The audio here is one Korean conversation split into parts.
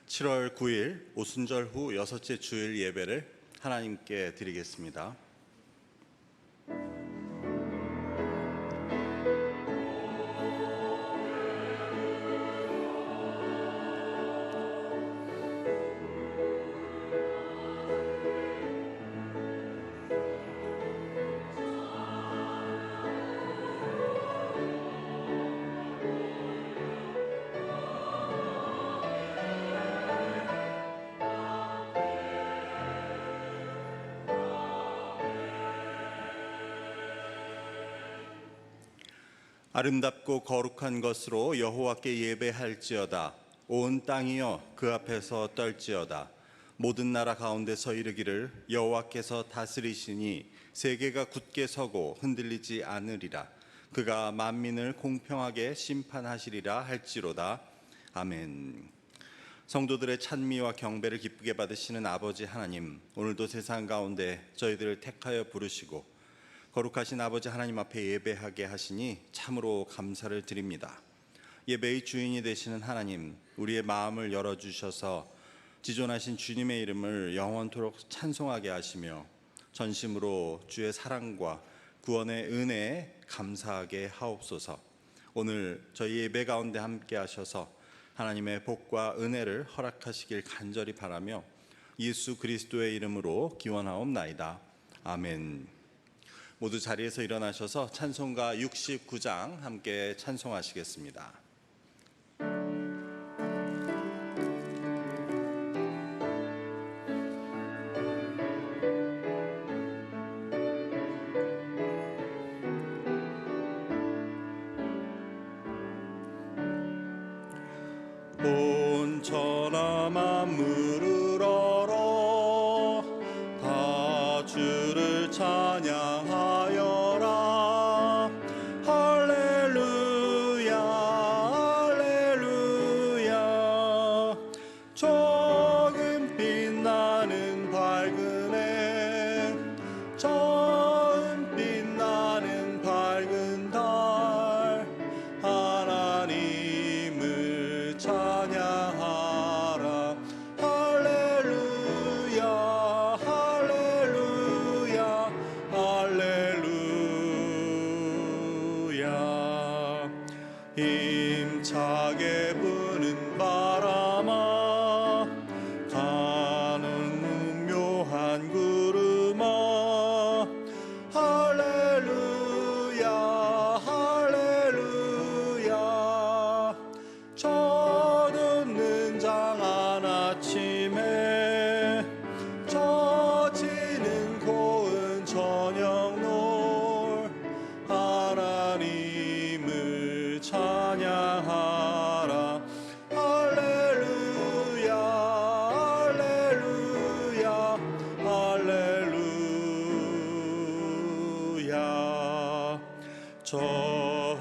7월 9일 오순절 후 여섯째 주일 예배를 하나님께 드리겠습니다. 아름답고 거룩한 것으로 여호와께 예배할지어다. 온 땅이여 그 앞에서 떨지어다. 모든 나라 가운데서 이르기를 여호와께서 다스리시니 세계가 굳게 서고 흔들리지 않으리라. 그가 만민을 공평하게 심판하시리라 할지로다. 아멘. 성도들의 찬미와 경배를 기쁘게 받으시는 아버지 하나님, 오늘도 세상 가운데 저희들을 택하여 부르시고 거룩하신 아버지 하나님 앞에 예배하게 하시니 참으로 감사를 드립니다. 예배의 주인이 되시는 하나님, 우리의 마음을 열어주셔서 지존하신 주님의 이름을 영원토록 찬송하게 하시며 전심으로 주의 사랑과 구원의 은혜에 감사하게 하옵소서. 오늘 저희 예배 가운데 함께 하셔서 하나님의 복과 은혜를 허락하시길 간절히 바라며 예수 그리스도의 이름으로 기원하옵나이다. 아멘. 모두 자리에서 일어나셔서 찬송가 69장 함께 찬송하시겠습니다. 온 천하 만물을 얼어 다 주를 찬양하여라. 할렐루야 할렐루야. 조금 빛나는 밝은 해, 처음 빛나는 밝은 달, 하나님을 찬양하라. 할렐루야 할렐루야 할렐루야. 힘차게 부는 바람아, 가는 묘한 구름아, 할렐루야 할렐루야. 젖없는 장한 아침에, 젖지는 고운 저녁놀, 하나님을 찬양하라. 할렐루야 할렐루야 할렐루야. 저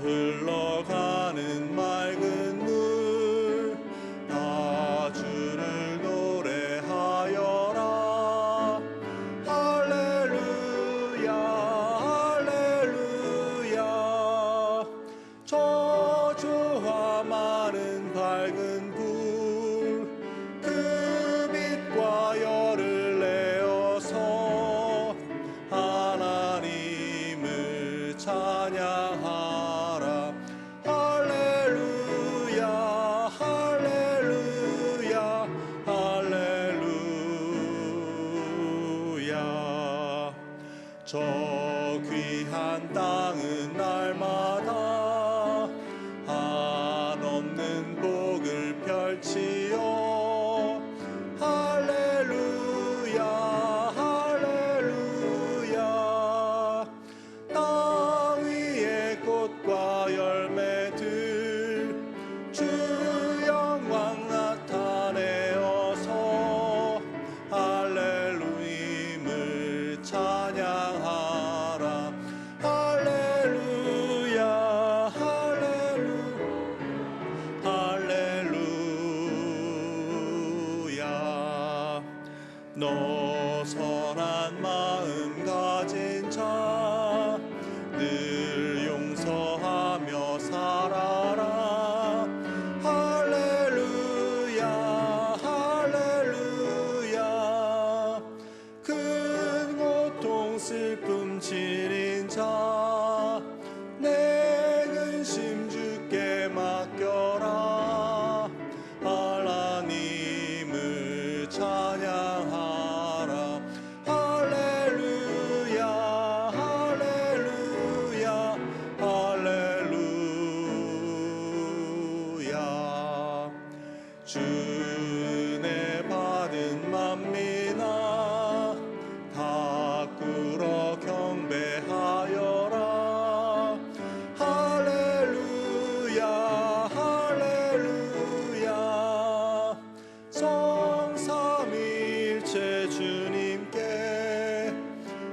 흘러가는 맑은 물, 다 주를 노래하여라. 할렐루야 할렐루야. 저주와 많은 밝은 불, 그 빛과 열을 내어서 하나님을 찬양하라. 할렐루야 할렐루야 할렐루야. 저 귀한 땅은 날마다 한없는 복을 펼치어 할렐루야 할렐루야. 땅 위에 꽃과 열매들, 주 영광 나타내어서 할렐루임을 찬양하라. 할렐루야 할렐루야. 너 선한 마음 가진 자, 늘 용서하며 살아라. 할렐루야 주 은혜 받은 만민아 다 꿇어 경배하여라. 할렐루야 할렐루야. 성삼일체 주님께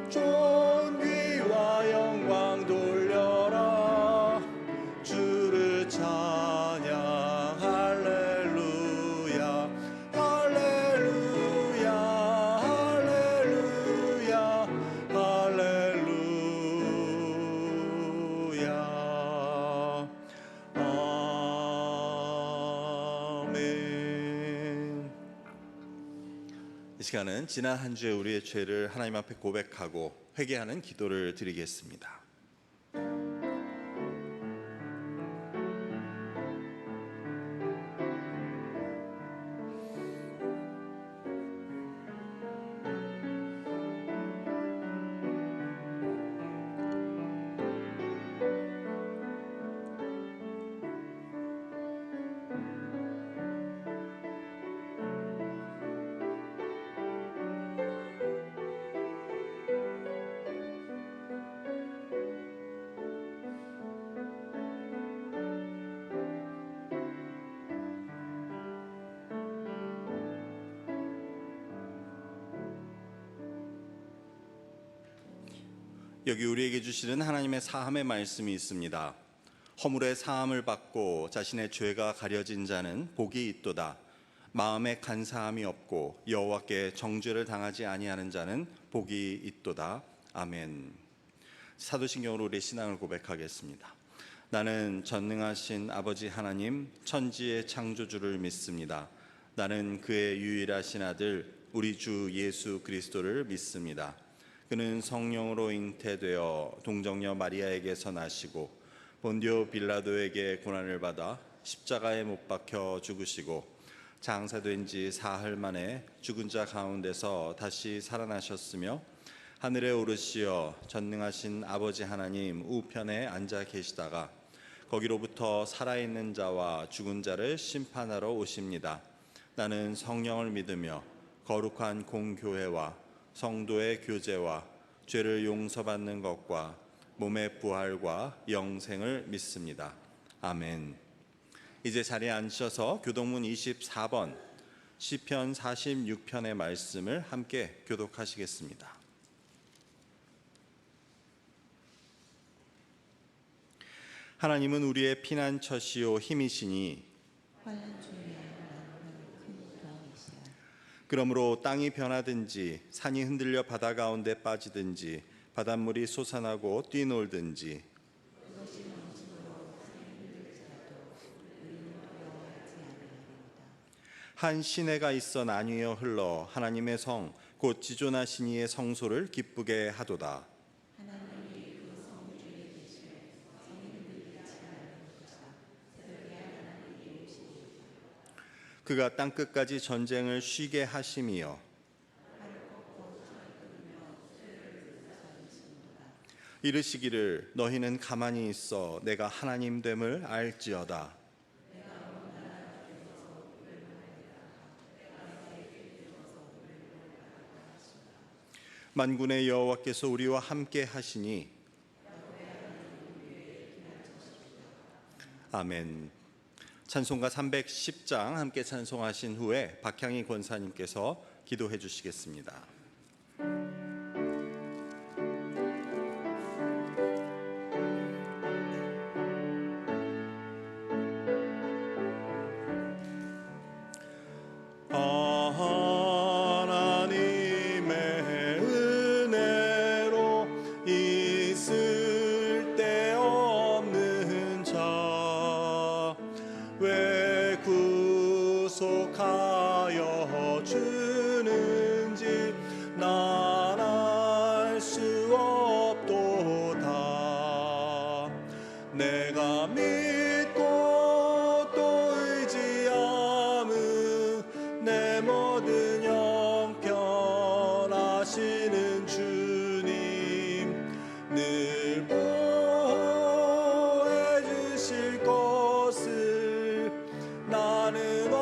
존귀와 영광 돌려라. 주를 찬양 할렐루야 할렐루야 할렐루야 할렐루야. 아멘. 이 시간은 지난 한 주의 우리의 죄를 하나님 앞에 고백하고 회개하는 기도를 드리겠습니다. 여기 우리에게 주시는 하나님의 사함의 말씀이 있습니다. 허물의 사함을 받고 자신의 죄가 가려진 자는 복이 있도다. 마음에 간사함이 없고 여호와께 정죄를 당하지 아니하는 자는 복이 있도다. 아멘. 사도신경으로 우리의 신앙을 고백하겠습니다. 나는 전능하신 아버지 하나님 천지의 창조주를 믿습니다. 나는 그의 유일하신 아들 우리 주 예수 그리스도를 믿습니다. 그는 성령으로 잉태되어 동정녀 마리아에게서 나시고 본디오 빌라도에게 고난을 받아 십자가에 못 박혀 죽으시고 장사된 지 사흘 만에 죽은 자 가운데서 다시 살아나셨으며 하늘에 오르시어 전능하신 아버지 하나님 우편에 앉아 계시다가 거기로부터 살아있는 자와 죽은 자를 심판하러 오십니다. 나는 성령을 믿으며 거룩한 공교회와 성도의 교제와 죄를 용서받는 것과 몸의 부활과 영생을 믿습니다. 아멘. 이제 자리에 앉으셔서 교동문 24번 시편 46편의 말씀을 함께 교독하시겠습니다. 하나님은 우리의 피난처시요 힘이시니 그러므로 땅이 변하든지 산이 흔들려 바다 가운데 빠지든지 바닷물이 솟아나고 뛰놀든지 한 시내가 있어 나뉘어 흘러 하나님의 성 곧 지존하신 이의 성소를 기쁘게 하도다. 그가 땅끝까지 전쟁을 쉬게 하심이요 이르시기를 너희는 가만히 있어 내가 하나님 됨을 알지어다. 만군의 여호와께서 우리와 함께 하시니 아멘. 찬송가 310장 함께 찬송하신 후에 박향희 권사님께서 기도해 주시겠습니다. 내가 믿고 또 의지함은 내 모든 형편하시는 주님 늘 보호해 주실 것을 나는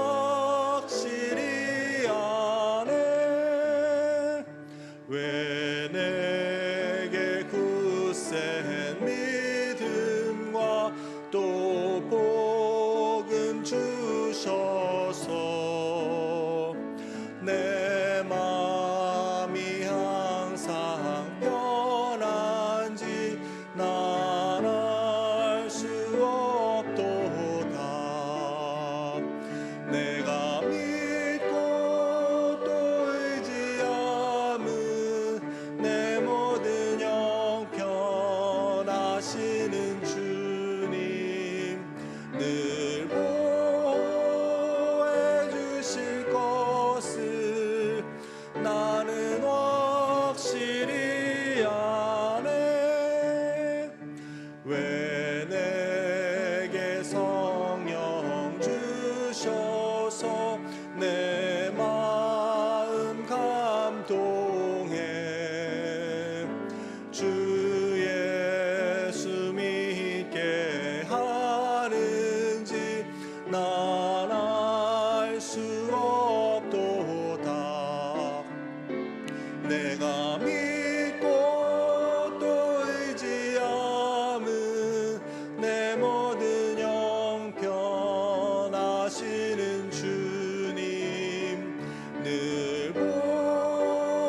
주님 늘 보호해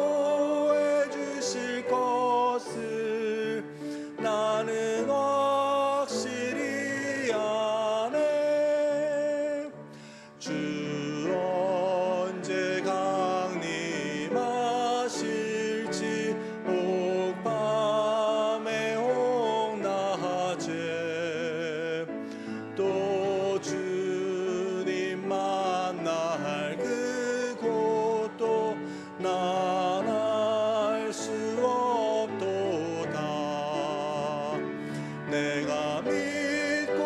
주실 것을 나는 확실히 아네. 주 언제 강림하실지 혹 밤에 혹 낮에 또 주님 만날 그곳도 난 알 수 없도다. 내가 믿고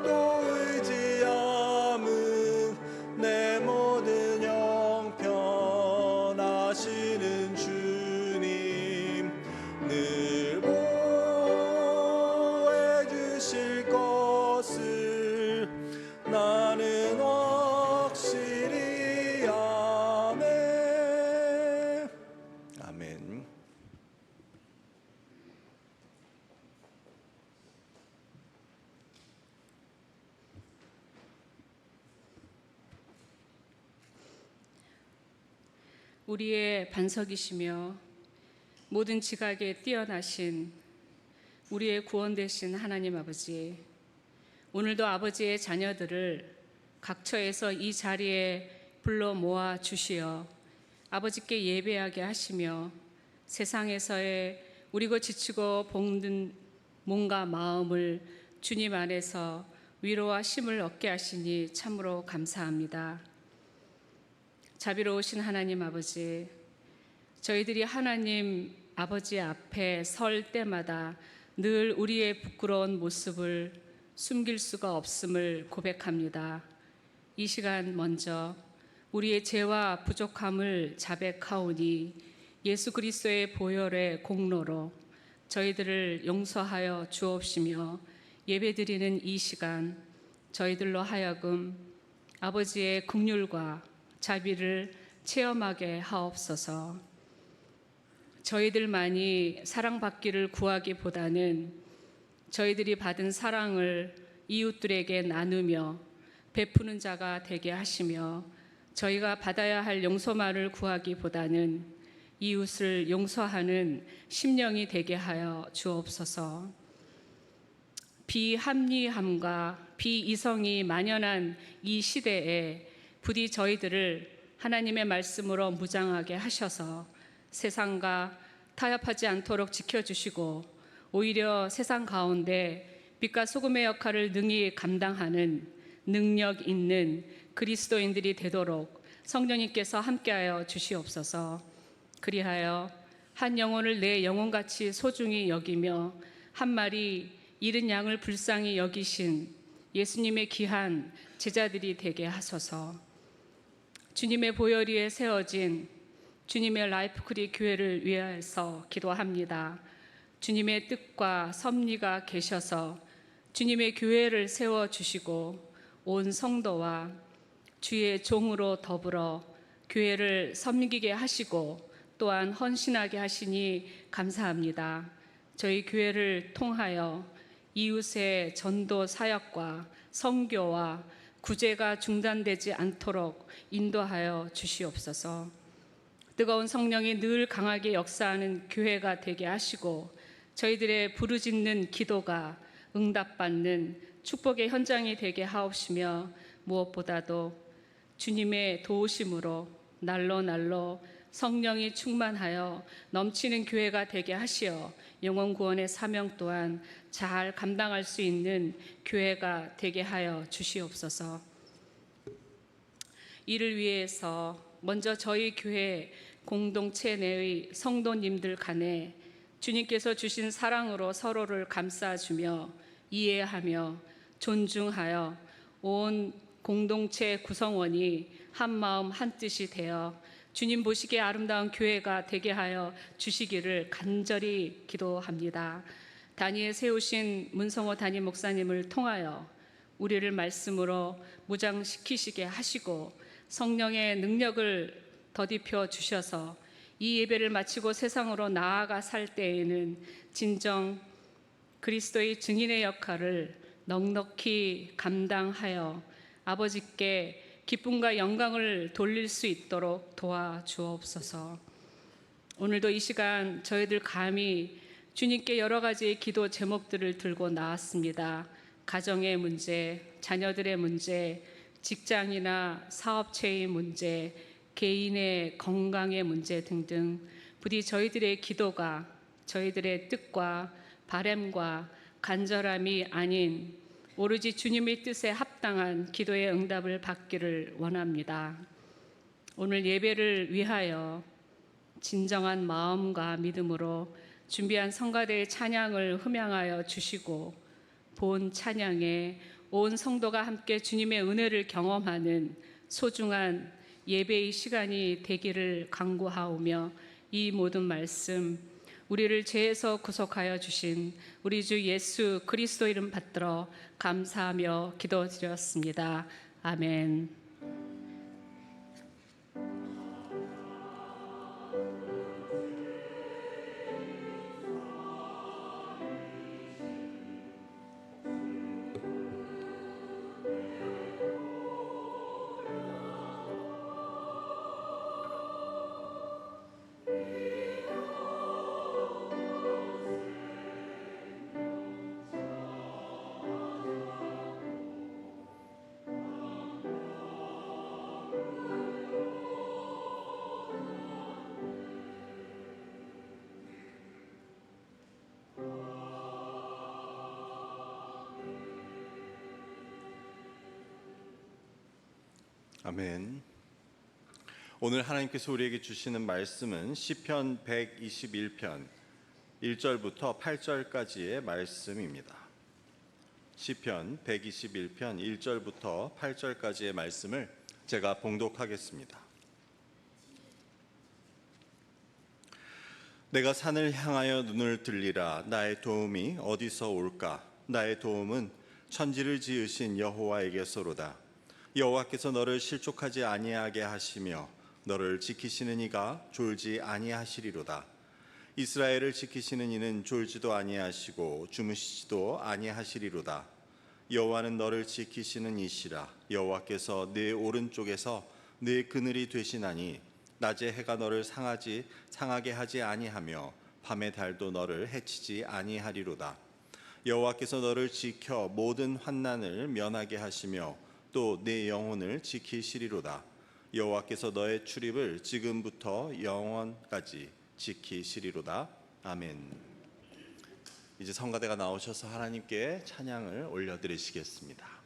또 의지함은 내 모든 형편하시는 주님 늘 보호해 주실 것을 나는 확실히 아네. 아멘. 우리의 반석이시며 모든 지각에 뛰어나신 우리의 구원 되신 하나님 아버지, 오늘도 아버지의 자녀들을 각처에서 이 자리에 불러 모아 주시어 아버지께 예배하게 하시며 세상에서의 우리고 지치고 볶는 몸과 마음을 주님 안에서 위로와 힘을 얻게 하시니 참으로 감사합니다. 자비로우신 하나님 아버지, 저희들이 하나님 아버지 앞에 설 때마다 늘 우리의 부끄러운 모습을 숨길 수가 없음을 고백합니다. 이 시간 먼저 우리의 죄와 부족함을 자백하오니 예수 그리스도의 보혈의 공로로 저희들을 용서하여 주옵시며, 예배드리는 이 시간 저희들로 하여금 아버지의 긍휼과 자비를 체험하게 하옵소서. 저희들만이 사랑받기를 구하기보다는 저희들이 받은 사랑을 이웃들에게 나누며 베푸는 자가 되게 하시며, 저희가 받아야 할 용서만을 구하기보다는 이웃을 용서하는 심령이 되게 하여 주옵소서. 비합리함과 비이성이 만연한 이 시대에 부디 저희들을 하나님의 말씀으로 무장하게 하셔서 세상과 타협하지 않도록 지켜주시고, 오히려 세상 가운데 빛과 소금의 역할을 능히 감당하는 능력 있는 그리스도인들이 되도록 성령님께서 함께하여 주시옵소서. 그리하여 한 영혼을 내 영혼같이 소중히 여기며 한 마리 잃은 양을 불쌍히 여기신 예수님의 귀한 제자들이 되게 하소서. 주님의 보혈 위에 세워진 주님의 라이프크리 교회를 위해서 기도합니다. 주님의 뜻과 섭리가 계셔서 주님의 교회를 세워주시고 온 성도와 주의 종으로 더불어 교회를 섬기게 하시고 또한 헌신하게 하시니 감사합니다. 저희 교회를 통하여 이웃의 전도 사역과 선교와 구제가 중단되지 않도록 인도하여 주시옵소서. 뜨거운 성령이 늘 강하게 역사하는 교회가 되게 하시고 저희들의 부르짖는 기도가 응답받는 축복의 현장이 되게 하옵시며, 무엇보다도 주님의 도우심으로 날로 성령이 충만하여 넘치는 교회가 되게 하시어 영혼 구원의 사명 또한 잘 감당할 수 있는 교회가 되게 하여 주시옵소서. 이를 위해서 먼저 저희 교회 공동체 내의 성도님들 간에 주님께서 주신 사랑으로 서로를 감싸주며 이해하며 존중하여 온 공동체 구성원이 한 마음 한 뜻이 되어 주님 보시기에 아름다운 교회가 되게 하여 주시기를 간절히 기도합니다. 단위에 세우신 문성호 담임 목사님을 통하여 우리를 말씀으로 무장시키시게 하시고 성령의 능력을 더딥혀 주셔서 이 예배를 마치고 세상으로 나아가 살 때에는 진정 그리스도의 증인의 역할을 넉넉히 감당하여 아버지께 기쁨과 영광을 돌릴 수 있도록 도와주옵소서. 오늘도 이 시간 저희들 감히 주님께 여러 가지 기도 제목들을 들고 나왔습니다. 가정의 문제, 자녀들의 문제, 직장이나 사업체의 문제, 개인의 건강의 문제 등등 부디 저희들의 기도가 저희들의 뜻과 바램과 간절함이 아닌 오로지 주님의 뜻에 합당한 기도의 응답을 받기를 원합니다. 오늘 예배를 위하여 진정한 마음과 믿음으로 준비한 성가대의 찬양을 흠양하여 주시고 본 찬양에 온 성도가 함께 주님의 은혜를 경험하는 소중한 예배의 시간이 되기를 간구하오며 이 모든 말씀 우리를 죄에서 구속하여 주신 우리 주 예수 그리스도 이름 받들어 감사하며 기도드렸습니다. 아멘. 아멘. 오늘 하나님께서 우리에게 주시는 말씀은 시편 121편 1절부터 8절까지의 말씀입니다. 시편 121편 1절부터 8절까지의 말씀을 제가 봉독하겠습니다. 내가 산을 향하여 눈을 들리라. 나의 도움이 어디서 올까? 나의 도움은 천지를 지으신 여호와에게서로다. 여호와께서 너를 실족하지 아니하게 하시며 너를 지키시는 이가 졸지 아니하시리로다. 이스라엘을 지키시는 이는 졸지도 아니하시고 주무시지도 아니하시리로다. 여호와는 너를 지키시는 이시라. 여호와께서 네 오른쪽에서 네 그늘이 되시나니 낮에 해가 너를 상하게 하지 아니하며 밤의 달도 너를 해치지 아니하리로다. 여호와께서 너를 지켜 모든 환난을 면하게 하시며 또 네 영혼을 지키시리로다. 여호와께서 너의 출입을 지금부터 영원까지 지키시리로다. 아멘. 이제 성가대가 나오셔서 하나님께 찬양을 올려드리시겠습니다.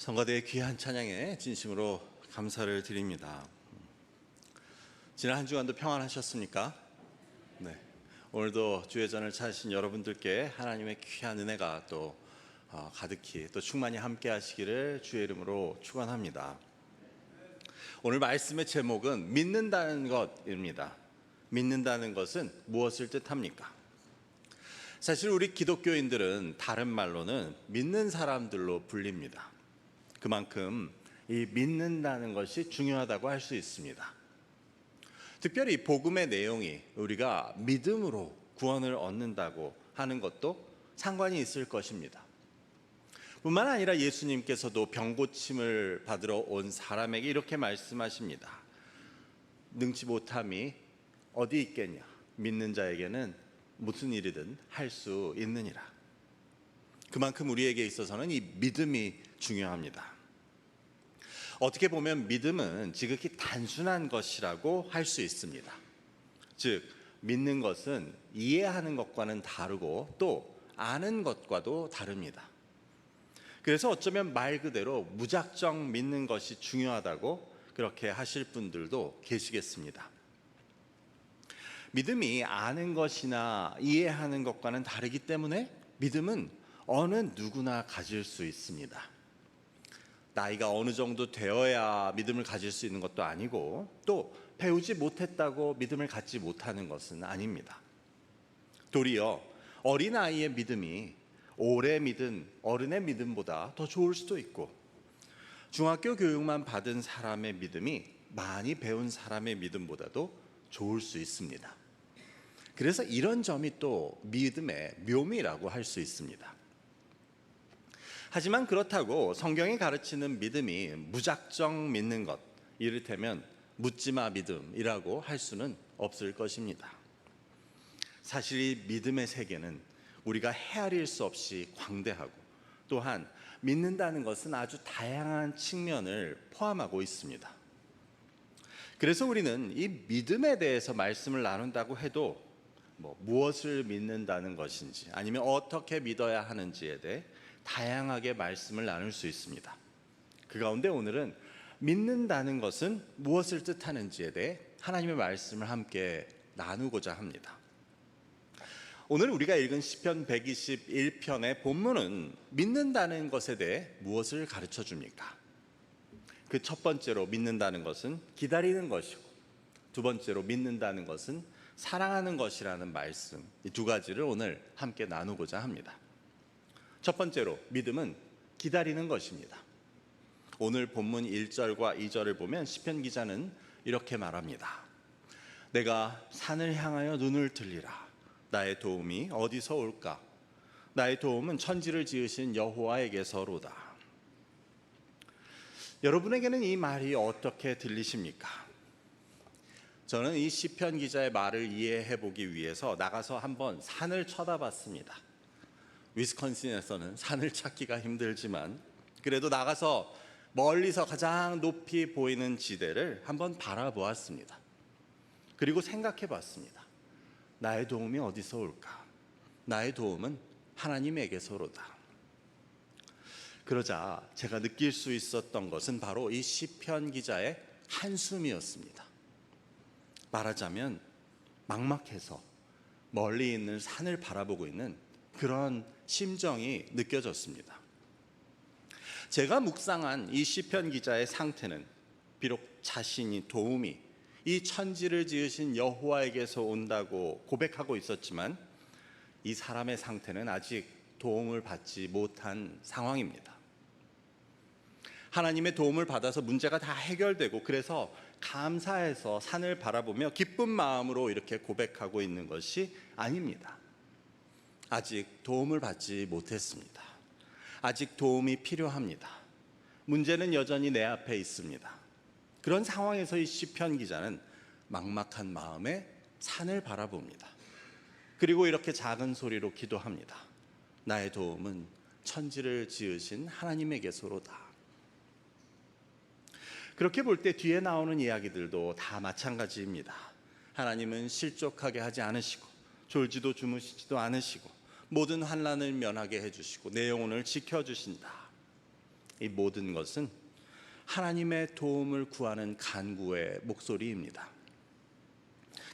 성가대의 귀한 찬양에 진심으로 감사를 드립니다. 지난 한 주간도 평안하셨습니까? 네. 오늘도 주의 전을 찾으신 여러분들께 하나님의 귀한 은혜가 또 가득히 또 충만히 함께 하시기를 주의 이름으로 축원합니다. 오늘 말씀의 제목은 믿는다는 것입니다. 믿는다는 것은 무엇을 뜻합니까? 사실 우리 기독교인들은 다른 말로는 믿는 사람들로 불립니다. 그만큼 이 믿는다는 것이 중요하다고 할 수 있습니다. 특별히 복음의 내용이 우리가 믿음으로 구원을 얻는다고 하는 것도 상관이 있을 것입니다. 뿐만 아니라 예수님께서도 병고침을 받으러 온 사람에게 이렇게 말씀하십니다. 능치 못함이 어디 있겠냐? 믿는 자에게는 무슨 일이든 할 수 있느니라. 그만큼 우리에게 있어서는 이 믿음이 중요합니다. 어떻게 보면 믿음은 지극히 단순한 것이라고 할 수 있습니다. 즉, 믿는 것은 이해하는 것과는 다르고 또 아는 것과도 다릅니다. 그래서 어쩌면 말 그대로 무작정 믿는 것이 중요하다고 그렇게 하실 분들도 계시겠습니다. 믿음이 아는 것이나 이해하는 것과는 다르기 때문에 믿음은 어느 누구나 가질 수 있습니다. 나이가 어느 정도 되어야 믿음을 가질 수 있는 것도 아니고 또 배우지 못했다고 믿음을 갖지 못하는 것은 아닙니다. 도리어 어린아이의 믿음이 오래 믿은 어른의 믿음보다 더 좋을 수도 있고 중학교 교육만 받은 사람의 믿음이 많이 배운 사람의 믿음보다도 좋을 수 있습니다. 그래서 이런 점이 또 믿음의 묘미라고 할 수 있습니다. 하지만 그렇다고 성경이 가르치는 믿음이 무작정 믿는 것, 이를테면 묻지마 믿음이라고 할 수는 없을 것입니다. 사실 이 믿음의 세계는 우리가 헤아릴 수 없이 광대하고 또한 믿는다는 것은 아주 다양한 측면을 포함하고 있습니다. 그래서 우리는 이 믿음에 대해서 말씀을 나눈다고 해도 무엇을 믿는다는 것인지 아니면 어떻게 믿어야 하는지에 대해 다양하게 말씀을 나눌 수 있습니다. 그 가운데 오늘은 믿는다는 것은 무엇을 뜻하는지에 대해 하나님의 말씀을 함께 나누고자 합니다. 오늘 우리가 읽은 시편 121편의 본문은 믿는다는 것에 대해 무엇을 가르쳐 줍니까? 그 첫 번째로 믿는다는 것은 기다리는 것이고 두 번째로 믿는다는 것은 사랑하는 것이라는 말씀, 이 두 가지를 오늘 함께 나누고자 합니다. 첫 번째로 믿음은 기다리는 것입니다. 오늘 본문 1절과 2절을 보면 시편 기자는 이렇게 말합니다. 내가 산을 향하여 눈을 들리라. 나의 도움이 어디서 올까? 나의 도움은 천지를 지으신 여호와에게서로다. 여러분에게는 이 말이 어떻게 들리십니까? 저는 이 시편 기자의 말을 이해해 보기 위해서 나가서 한번 산을 쳐다봤습니다. 위스콘신에서는 산을 찾기가 힘들지만 그래도 나가서 멀리서 가장 높이 보이는 지대를 한번 바라보았습니다. 그리고 생각해 봤습니다. 나의 도움이 어디서 올까? 나의 도움은 하나님에게서로다. 그러자 제가 느낄 수 있었던 것은 바로 이 시편 기자의 한숨이었습니다. 말하자면 막막해서 멀리 있는 산을 바라보고 있는 그런 심정이 느껴졌습니다. 제가 묵상한 이 시편 기자의 상태는 비록 자신이 도움이 이 천지를 지으신 여호와에게서 온다고 고백하고 있었지만 이 사람의 상태는 아직 도움을 받지 못한 상황입니다. 하나님의 도움을 받아서 문제가 다 해결되고 그래서 감사해서 산을 바라보며 기쁜 마음으로 이렇게 고백하고 있는 것이 아닙니다. 아직 도움을 받지 못했습니다. 아직 도움이 필요합니다. 문제는 여전히 내 앞에 있습니다. 그런 상황에서 이 시편 기자는 막막한 마음에 산을 바라봅니다. 그리고 이렇게 작은 소리로 기도합니다. 나의 도움은 천지를 지으신 하나님에게서로다. 그렇게 볼 때 뒤에 나오는 이야기들도 다 마찬가지입니다. 하나님은 실족하게 하지 않으시고 졸지도 주무시지도 않으시고 모든 환난을 면하게 해주시고 내 영혼을 지켜주신다. 이 모든 것은 하나님의 도움을 구하는 간구의 목소리입니다.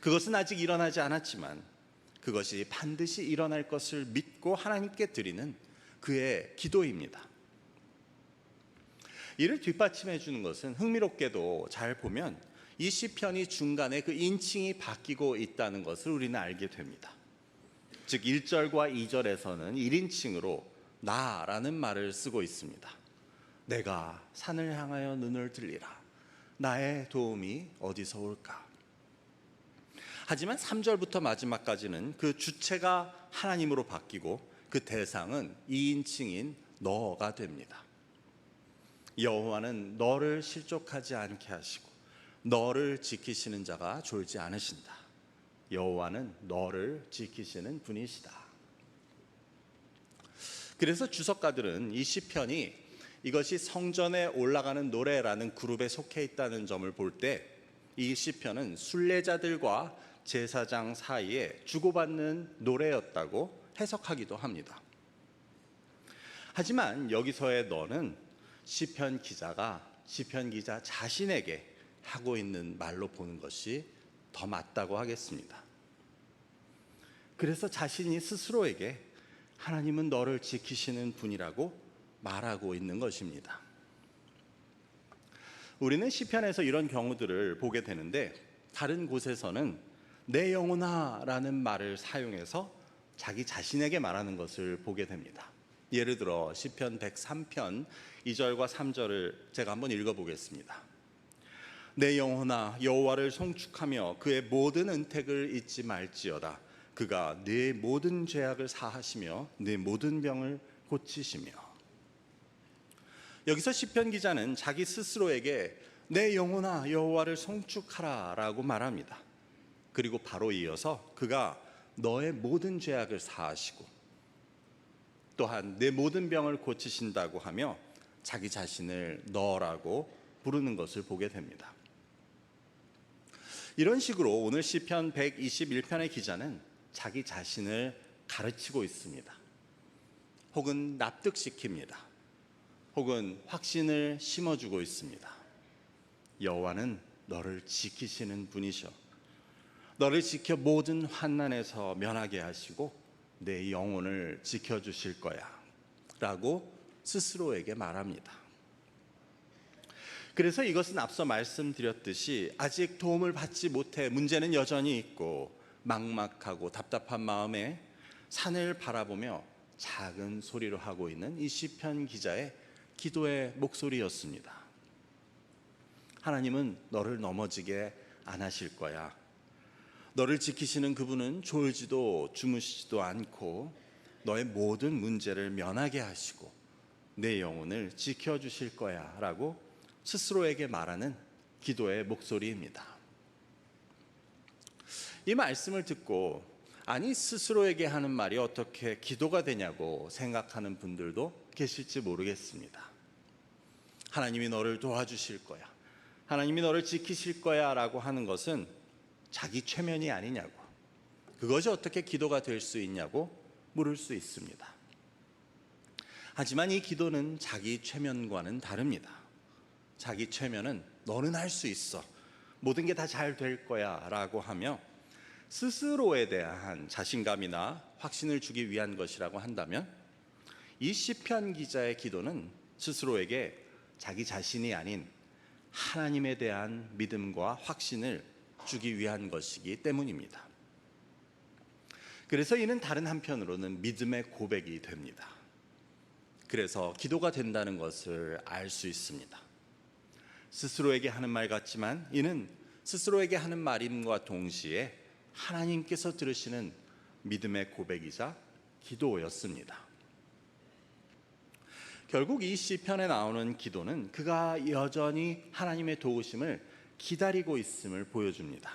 그것은 아직 일어나지 않았지만 그것이 반드시 일어날 것을 믿고 하나님께 드리는 그의 기도입니다. 이를 뒷받침해 주는 것은 흥미롭게도 잘 보면 이 시편이 중간에 그 인칭이 바뀌고 있다는 것을 우리는 알게 됩니다. 즉 1절과 2절에서는 1인칭으로 나라는 말을 쓰고 있습니다. 내가 산을 향하여 눈을 들리라. 나의 도움이 어디서 올까? 하지만 3절부터 마지막까지는 그 주체가 하나님으로 바뀌고 그 대상은 2인칭인 너가 됩니다. 여호와는 너를 실족하지 않게 하시고 너를 지키시는 자가 졸지 않으신다. 여호와는 너를 지키시는 분이시다. 그래서 주석가들은 이 시편이 이것이 성전에 올라가는 노래라는 그룹에 속해 있다는 점을 볼 때 이 시편은 순례자들과 제사장 사이에 주고받는 노래였다고 해석하기도 합니다. 하지만 여기서의 너는 시편 기자가 시편 기자 자신에게 하고 있는 말로 보는 것이 더 맞다고 하겠습니다. 그래서 자신이 스스로에게 하나님은 너를 지키시는 분이라고 말하고 있는 것입니다. 우리는 시편에서 이런 경우들을 보게 되는데 다른 곳에서는 내 영혼아 라는 말을 사용해서 자기 자신에게 말하는 것을 보게 됩니다. 예를 들어 시편 103편 2절과 3절을 제가 한번 읽어보겠습니다. 내 영혼아 여호와를 송축하며 그의 모든 은택을 잊지 말지어다. 그가 네 모든 죄악을 사하시며 네 모든 병을 고치시며. 여기서 시편 기자는 자기 스스로에게 내 영혼아 여호와를 송축하라 라고 말합니다. 그리고 바로 이어서 그가 너의 모든 죄악을 사하시고 또한 내 모든 병을 고치신다고 하며 자기 자신을 너라고 부르는 것을 보게 됩니다. 이런 식으로 오늘 시편 121편의 기자는 자기 자신을 가르치고 있습니다. 혹은 납득시킵니다. 혹은 확신을 심어주고 있습니다. 여호와는 너를 지키시는 분이셔. 너를 지켜 모든 환난에서 면하게 하시고 내 영혼을 지켜주실 거야 라고 스스로에게 말합니다. 그래서 이것은 앞서 말씀드렸듯이 아직 도움을 받지 못해 문제는 여전히 있고 막막하고 답답한 마음에 산을 바라보며 작은 소리로 하고 있는 이 시편 기자의 기도의 목소리였습니다. 하나님은 너를 넘어지게 안 하실 거야. 너를 지키시는 그분은 졸지도 주무시지도 않고 너의 모든 문제를 면하게 하시고 내 영혼을 지켜주실 거야 라고 스스로에게 말하는 기도의 목소리입니다. 이 말씀을 듣고 아니 스스로에게 하는 말이 어떻게 기도가 되냐고 생각하는 분들도 계실지 모르겠습니다. 하나님이 너를 도와주실 거야. 하나님이 너를 지키실 거야 라고 하는 것은 자기 최면이 아니냐고, 그것이 어떻게 기도가 될 수 있냐고 물을 수 있습니다. 하지만 이 기도는 자기 최면과는 다릅니다. 자기 최면은 너는 할 수 있어, 모든 게 다 잘 될 거야 라고 하며 스스로에 대한 자신감이나 확신을 주기 위한 것이라고 한다면, 이 시편 기자의 기도는 스스로에게 자기 자신이 아닌 하나님에 대한 믿음과 확신을 주기 위한 것이기 때문입니다. 그래서 이는 다른 한편으로는 믿음의 고백이 됩니다. 그래서 기도가 된다는 것을 알 수 있습니다. 스스로에게 하는 말 같지만 이는 스스로에게 하는 말임과 동시에 하나님께서 들으시는 믿음의 고백이자 기도였습니다. 결국 이 시편에 나오는 기도는 그가 여전히 하나님의 도우심을 기다리고 있음을 보여줍니다.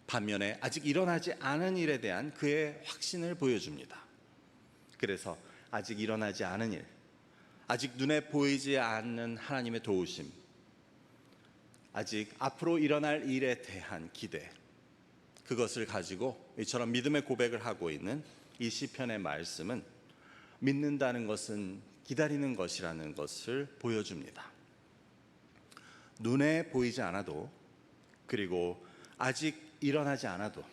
반면에 아직 일어나지 않은 일에 대한 그의 확신을 보여줍니다. 그래서 아직 일어나지 않은 일, 아직 눈에 보이지 않는 하나님의 도우심, 아직 앞으로 일어날 일에 대한 기대, 그것을 가지고 이처럼 믿음의 고백을 하고 있는 이 시편의 말씀은 믿는다는 것은 기다리는 것이라는 것을 보여줍니다. 눈에 보이지 않아도, 그리고 아직 일어나지 않아도,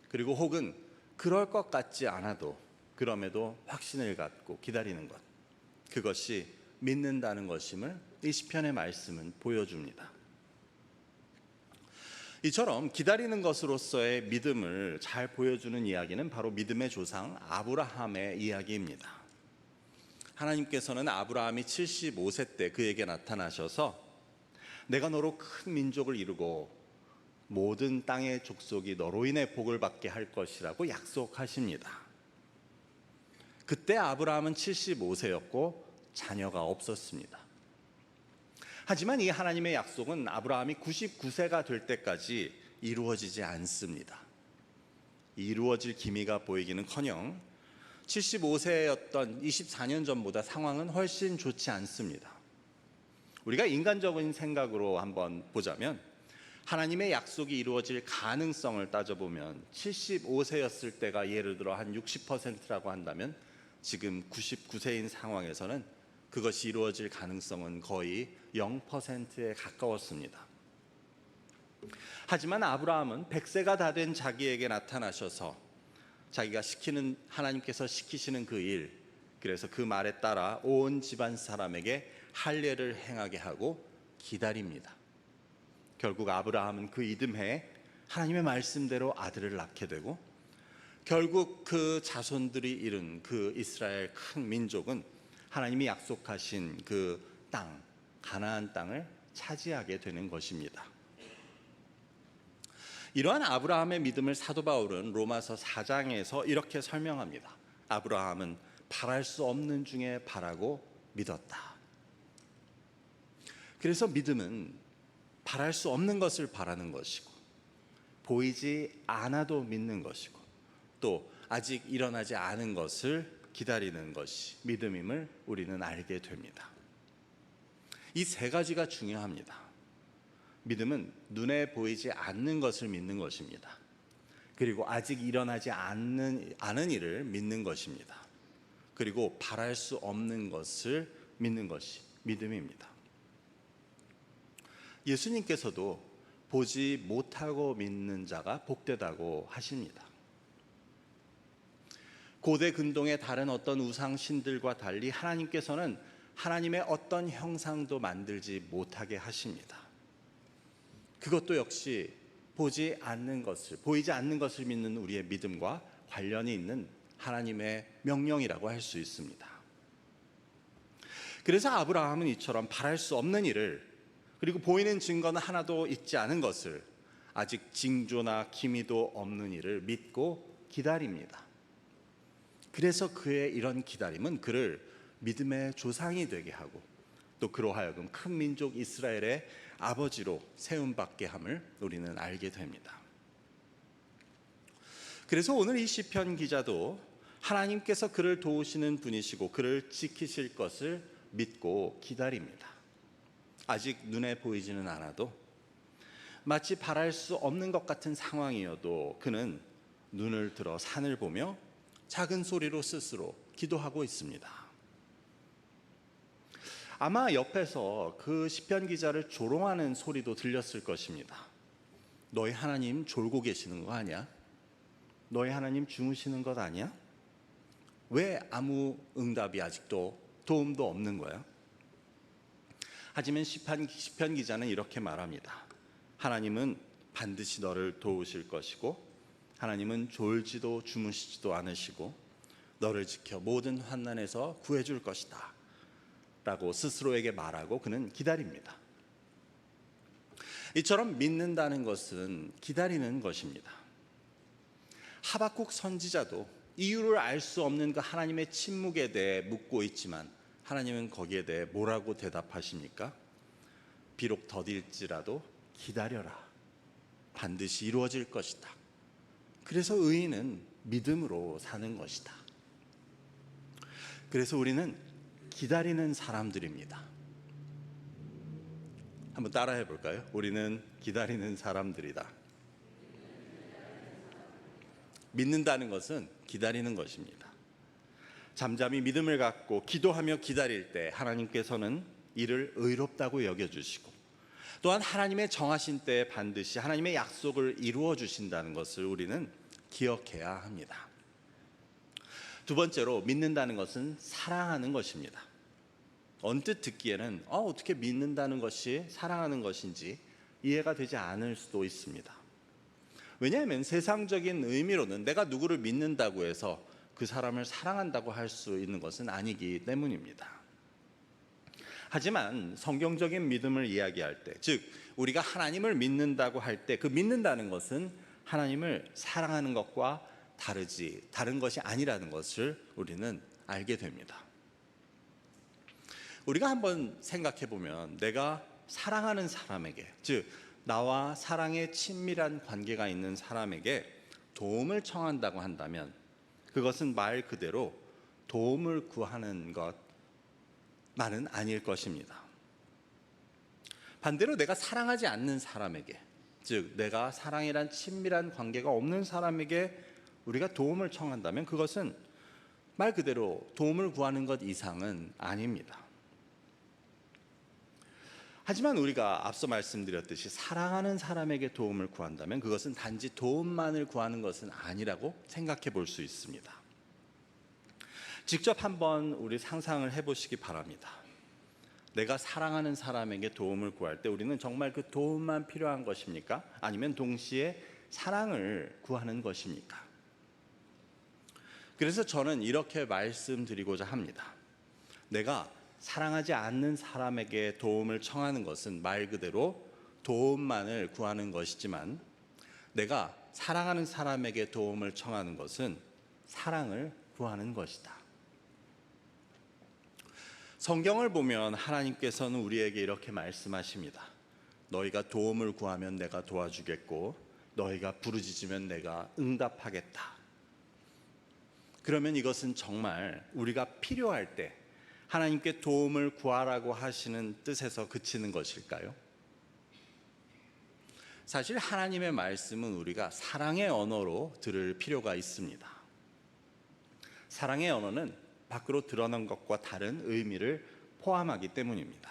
그리고 혹은 그럴 것 같지 않아도, 그럼에도 확신을 갖고 기다리는 것, 그것이 믿는다는 것임을 이 시편의 말씀은 보여줍니다. 이처럼 기다리는 것으로서의 믿음을 잘 보여주는 이야기는 바로 믿음의 조상 아브라함의 이야기입니다. 하나님께서는 아브라함이 75세 때 그에게 나타나셔서 내가 너로 큰 민족을 이루고 모든 땅의 족속이 너로 인해 복을 받게 할 것이라고 약속하십니다. 그때 아브라함은 75세였고 자녀가 없었습니다. 하지만 이 하나님의 약속은 아브라함이 99세가 될 때까지 이루어지지 않습니다. 이루어질 기미가 보이기는커녕 75세였던 24년 전보다 상황은 훨씬 좋지 않습니다. 우리가 인간적인 생각으로 한번 보자면 하나님의 약속이 이루어질 가능성을 따져보면 75세였을 때가 예를 들어 한 60%라고 한다면 지금 99세인 상황에서는 그것이 이루어질 가능성은 거의 0%에 가까웠습니다. 하지만 아브라함은 100세가 다 된 자기에게 나타나셔서 자기가 하나님께서 시키시는 그 일, 그래서 그 말에 따라 온 집안 사람에게 할례를 행하게 하고 기다립니다. 결국 아브라함은 그 이듬해 하나님의 말씀대로 아들을 낳게 되고, 결국 그 자손들이 이룬 그 이스라엘 큰 민족은 하나님이 약속하신 그 땅, 가나안 땅을 차지하게 되는 것입니다. 이러한 아브라함의 믿음을 사도 바울은 로마서 4장에서 이렇게 설명합니다. 아브라함은 바랄 수 없는 중에 바라고 믿었다. 그래서 믿음은 바랄 수 없는 것을 바라는 것이고, 보이지 않아도 믿는 것이고, 또 아직 일어나지 않은 것을 기다리는 것이 믿음임을 우리는 알게 됩니다. 이 세 가지가 중요합니다. 믿음은 눈에 보이지 않는 것을 믿는 것입니다. 그리고 아직 일어나지 않은 일을 믿는 것입니다. 그리고 바랄 수 없는 것을 믿는 것이 믿음입니다. 예수님께서도 보지 못하고 믿는 자가 복되다고 하십니다. 고대 근동의 다른 어떤 우상 신들과 달리 하나님께서는 하나님의 어떤 형상도 만들지 못하게 하십니다. 그것도 역시 보이지 않는 것을 믿는 우리의 믿음과 관련이 있는 하나님의 명령이라고 할 수 있습니다. 그래서 아브라함은 이처럼 바랄 수 없는 일을, 그리고 보이는 증거는 하나도 있지 않은 것을, 아직 징조나 기미도 없는 일을 믿고 기다립니다. 그래서 그의 이런 기다림은 그를 믿음의 조상이 되게 하고, 또 그로 하여금 큰 민족 이스라엘의 아버지로 세움받게 함을 우리는 알게 됩니다. 그래서 오늘 이 시편 기자도 하나님께서 그를 도우시는 분이시고 그를 지키실 것을 믿고 기다립니다. 아직 눈에 보이지는 않아도, 마치 바랄 수 없는 것 같은 상황이어도 그는 눈을 들어 산을 보며 작은 소리로 스스로 기도하고 있습니다. 아마 옆에서 그 시편 기자를 조롱하는 소리도 들렸을 것입니다. 너희 하나님 졸고 계시는 거 아니야? 너희 하나님 주무시는 것 아니야? 왜 아무 응답이 아직도 도움도 없는 거야? 하지만 시편 기자는 이렇게 말합니다. 하나님은 반드시 너를 도우실 것이고, 하나님은 졸지도 주무시지도 않으시고 너를 지켜 모든 환난에서 구해줄 것이다 라고 스스로에게 말하고 그는 기다립니다. 이처럼 믿는다는 것은 기다리는 것입니다. 하박국 선지자도 이유를 알 수 없는 그 하나님의 침묵에 대해 묻고 있지만 하나님은 거기에 대해 뭐라고 대답하십니까? 비록 더딜지라도 기다려라. 반드시 이루어질 것이다. 그래서 의인은 믿음으로 사는 것이다. 그래서 우리는 기다리는 사람들입니다. 한번 따라해 볼까요? 우리는 기다리는 사람들이다. 믿는다는 것은 기다리는 것입니다. 잠잠히 믿음을 갖고 기도하며 기다릴 때 하나님께서는 이를 의롭다고 여겨주시고, 또한 하나님의 정하신 때에 반드시 하나님의 약속을 이루어 주신다는 것을 우리는 기억해야 합니다. 두 번째로, 믿는다는 것은 사랑하는 것입니다. 언뜻 듣기에는 어떻게 믿는다는 것이 사랑하는 것인지 이해가 되지 않을 수도 있습니다. 왜냐하면 세상적인 의미로는 내가 누구를 믿는다고 해서 그 사람을 사랑한다고 할 수 있는 것은 아니기 때문입니다. 하지만 성경적인 믿음을 이야기할 때, 즉 우리가 하나님을 믿는다고 할 때 그 믿는다는 것은 하나님을 사랑하는 것과 다른 것이 아니라는 것을 우리는 알게 됩니다. 우리가 한번 생각해 보면, 내가 사랑하는 사람에게, 즉 나와 사랑의 친밀한 관계가 있는 사람에게 도움을 청한다고 한다면 그것은 말 그대로 도움을 구하는 것만은 아닐 것입니다. 반대로 내가 사랑하지 않는 사람에게, 즉 내가 사랑이란 친밀한 관계가 없는 사람에게 우리가 도움을 청한다면 그것은 말 그대로 도움을 구하는 것 이상은 아닙니다. 하지만 우리가 앞서 말씀드렸듯이 사랑하는 사람에게 도움을 구한다면 그것은 단지 도움만을 구하는 것은 아니라고 생각해 볼 수 있습니다. 직접 한번 우리 상상을 해보시기 바랍니다. 내가 사랑하는 사람에게 도움을 구할 때 우리는 정말 그 도움만 필요한 것입니까? 아니면 동시에 사랑을 구하는 것입니까? 그래서 저는 이렇게 말씀드리고자 합니다. 내가 사랑하지 않는 사람에게 도움을 청하는 것은 말 그대로 도움만을 구하는 것이지만, 내가 사랑하는 사람에게 도움을 청하는 것은 사랑을 구하는 것이다. 성경을 보면 하나님께서는 우리에게 이렇게 말씀하십니다. 너희가 도움을 구하면 내가 도와주겠고 너희가 부르짖으면 내가 응답하겠다. 그러면 이것은 정말 우리가 필요할 때 하나님께 도움을 구하라고 하시는 뜻에서 그치는 것일까요? 사실 하나님의 말씀은 우리가 사랑의 언어로 들을 필요가 있습니다. 사랑의 언어는 밖으로 드러난 것과 다른 의미를 포함하기 때문입니다.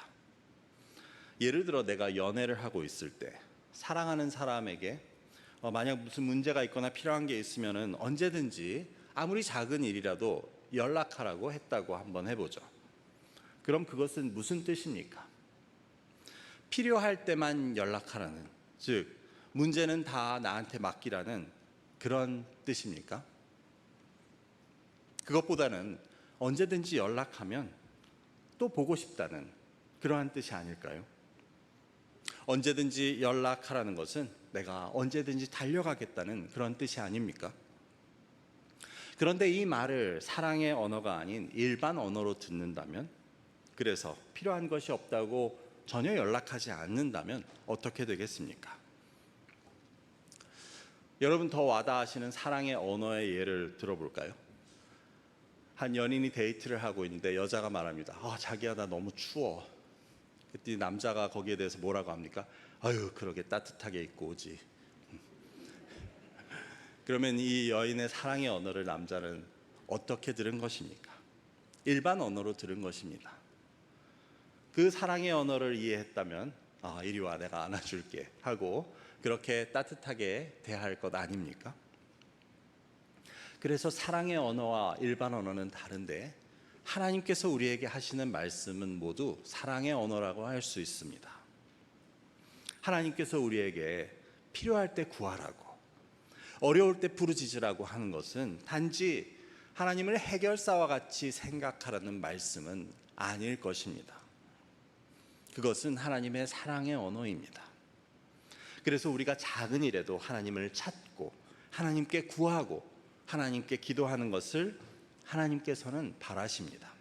예를 들어 내가 연애를 하고 있을 때 사랑하는 사람에게 만약 무슨 문제가 있거나 필요한 게 있으면 언제든지 아무리 작은 일이라도 연락하라고 했다고 한번 해보죠. 그럼 그것은 무슨 뜻입니까? 필요할 때만 연락하라는, 즉 문제는 다 나한테 맡기라는 그런 뜻입니까? 그것보다는 언제든지 연락하면 또 보고 싶다는 그러한 뜻이 아닐까요? 언제든지 연락하라는 것은 내가 언제든지 달려가겠다는 그런 뜻이 아닙니까? 그런데 이 말을 사랑의 언어가 아닌 일반 언어로 듣는다면, 그래서 필요한 것이 없다고 전혀 연락하지 않는다면 어떻게 되겠습니까? 여러분, 더 와닿으시는 사랑의 언어의 예를 들어볼까요? 한 연인이 데이트를 하고 있는데 여자가 말합니다. 자기야 나 너무 추워. 그때 남자가 거기에 대해서 뭐라고 합니까? 아유 그러게 따뜻하게 입고 오지. 그러면 이 여인의 사랑의 언어를 남자는 어떻게 들은 것입니까? 일반 언어로 들은 것입니다. 그 사랑의 언어를 이해했다면 이리 와 내가 안아줄게 하고 그렇게 따뜻하게 대할 것 아닙니까? 그래서 사랑의 언어와 일반 언어는 다른데 하나님께서 우리에게 하시는 말씀은 모두 사랑의 언어라고 할 수 있습니다. 하나님께서 우리에게 필요할 때 구하라고, 어려울 때 부르짖으라고 하는 것은 단지 하나님을 해결사와 같이 생각하라는 말씀은 아닐 것입니다. 그것은 하나님의 사랑의 언어입니다. 그래서 우리가 작은 일에도 하나님을 찾고 하나님께 구하고 하나님께 기도하는 것을 하나님께서는 바라십니다.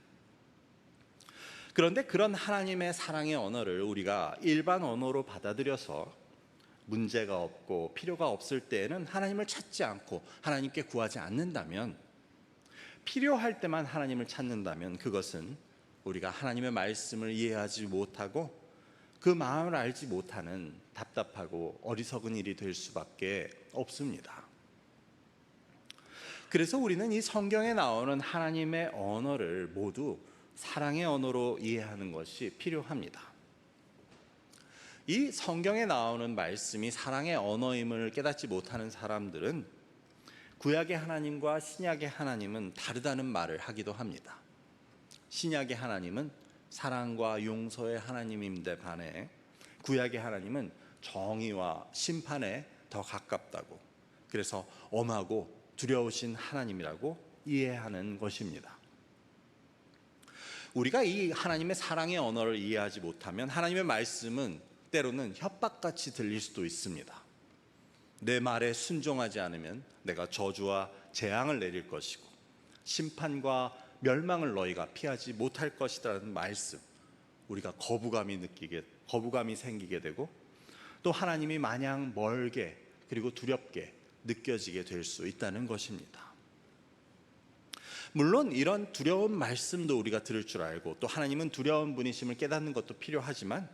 그런데 그런 하나님의 사랑의 언어를 우리가 일반 언어로 받아들여서 문제가 없고 필요가 없을 때에는 하나님을 찾지 않고 하나님께 구하지 않는다면, 필요할 때만 하나님을 찾는다면 그것은 우리가 하나님의 말씀을 이해하지 못하고 그 마음을 알지 못하는 답답하고 어리석은 일이 될 수밖에 없습니다. 그래서 우리는 이 성경에 나오는 하나님의 언어를 모두 사랑의 언어로 이해하는 것이 필요합니다. 이 성경에 나오는 말씀이 사랑의 언어임을 깨닫지 못하는 사람들은 구약의 하나님과 신약의 하나님은 다르다는 말을 하기도 합니다. 신약의 하나님은 사랑과 용서의 하나님인데 반해 구약의 하나님은 정의와 심판에 더 가깝다고, 그래서 엄하고 두려우신 하나님이라고 이해하는 것입니다. 우리가 이 하나님의 사랑의 언어를 이해하지 못하면 하나님의 말씀은 때로는 협박같이 들릴 수도 있습니다. 내 말에 순종하지 않으면 내가 저주와 재앙을 내릴 것이고 심판과 멸망을 너희가 피하지 못할 것이라는 말씀, 우리가 거부감이 생기게 되고 또 하나님이 마냥 멀게 그리고 두렵게 느껴지게 될 수 있다는 것입니다. 물론 이런 두려운 말씀도 우리가 들을 줄 알고 또 하나님은 두려운 분이심을 깨닫는 것도 필요하지만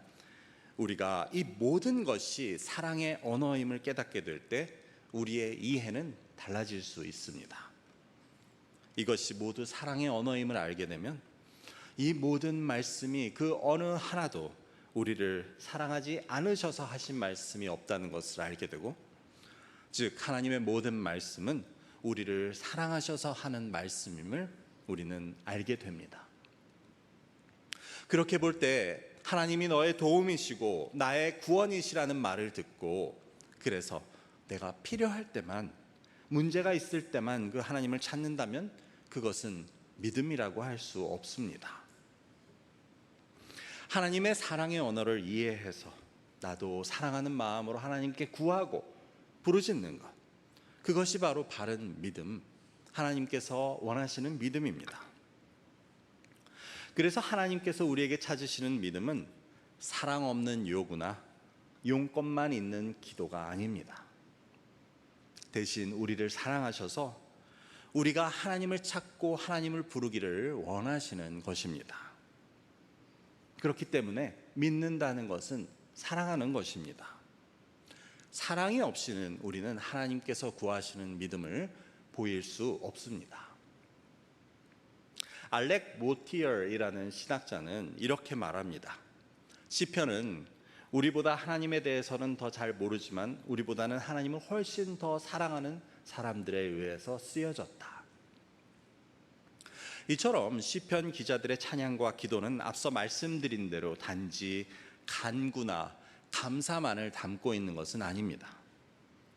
우리가 이 모든 것이 사랑의 언어임을 깨닫게 될 때 우리의 이해는 달라질 수 있습니다. 이것이 모두 사랑의 언어임을 알게 되면 이 모든 말씀이 그 어느 하나도 우리를 사랑하지 않으셔서 하신 말씀이 없다는 것을 알게 되고, 즉 하나님의 모든 말씀은 우리를 사랑하셔서 하는 말씀임을 우리는 알게 됩니다. 그렇게 볼 때 하나님이 너의 도움이시고 나의 구원이시라는 말을 듣고, 그래서 내가 필요할 때만, 문제가 있을 때만 그 하나님을 찾는다면 그것은 믿음이라고 할 수 없습니다. 하나님의 사랑의 언어를 이해해서 나도 사랑하는 마음으로 하나님께 구하고 부르짖는 것, 그것이 바로 바른 믿음, 하나님께서 원하시는 믿음입니다. 그래서 하나님께서 우리에게 찾으시는 믿음은 사랑 없는 요구나 용건만 있는 기도가 아닙니다. 대신 우리를 사랑하셔서 우리가 하나님을 찾고 하나님을 부르기를 원하시는 것입니다. 그렇기 때문에 믿는다는 것은 사랑하는 것입니다. 사랑이 없이는 우리는 하나님께서 구하시는 믿음을 보일 수 없습니다. 알렉 모티얼이라는 신학자는 이렇게 말합니다. 시편은 우리보다 하나님에 대해서는 더 잘 모르지만 우리보다는 하나님을 훨씬 더 사랑하는 사람들에 의해서 쓰여졌다. 이처럼 시편 기자들의 찬양과 기도는 앞서 말씀드린 대로 단지 간구나 감사만을 담고 있는 것은 아닙니다.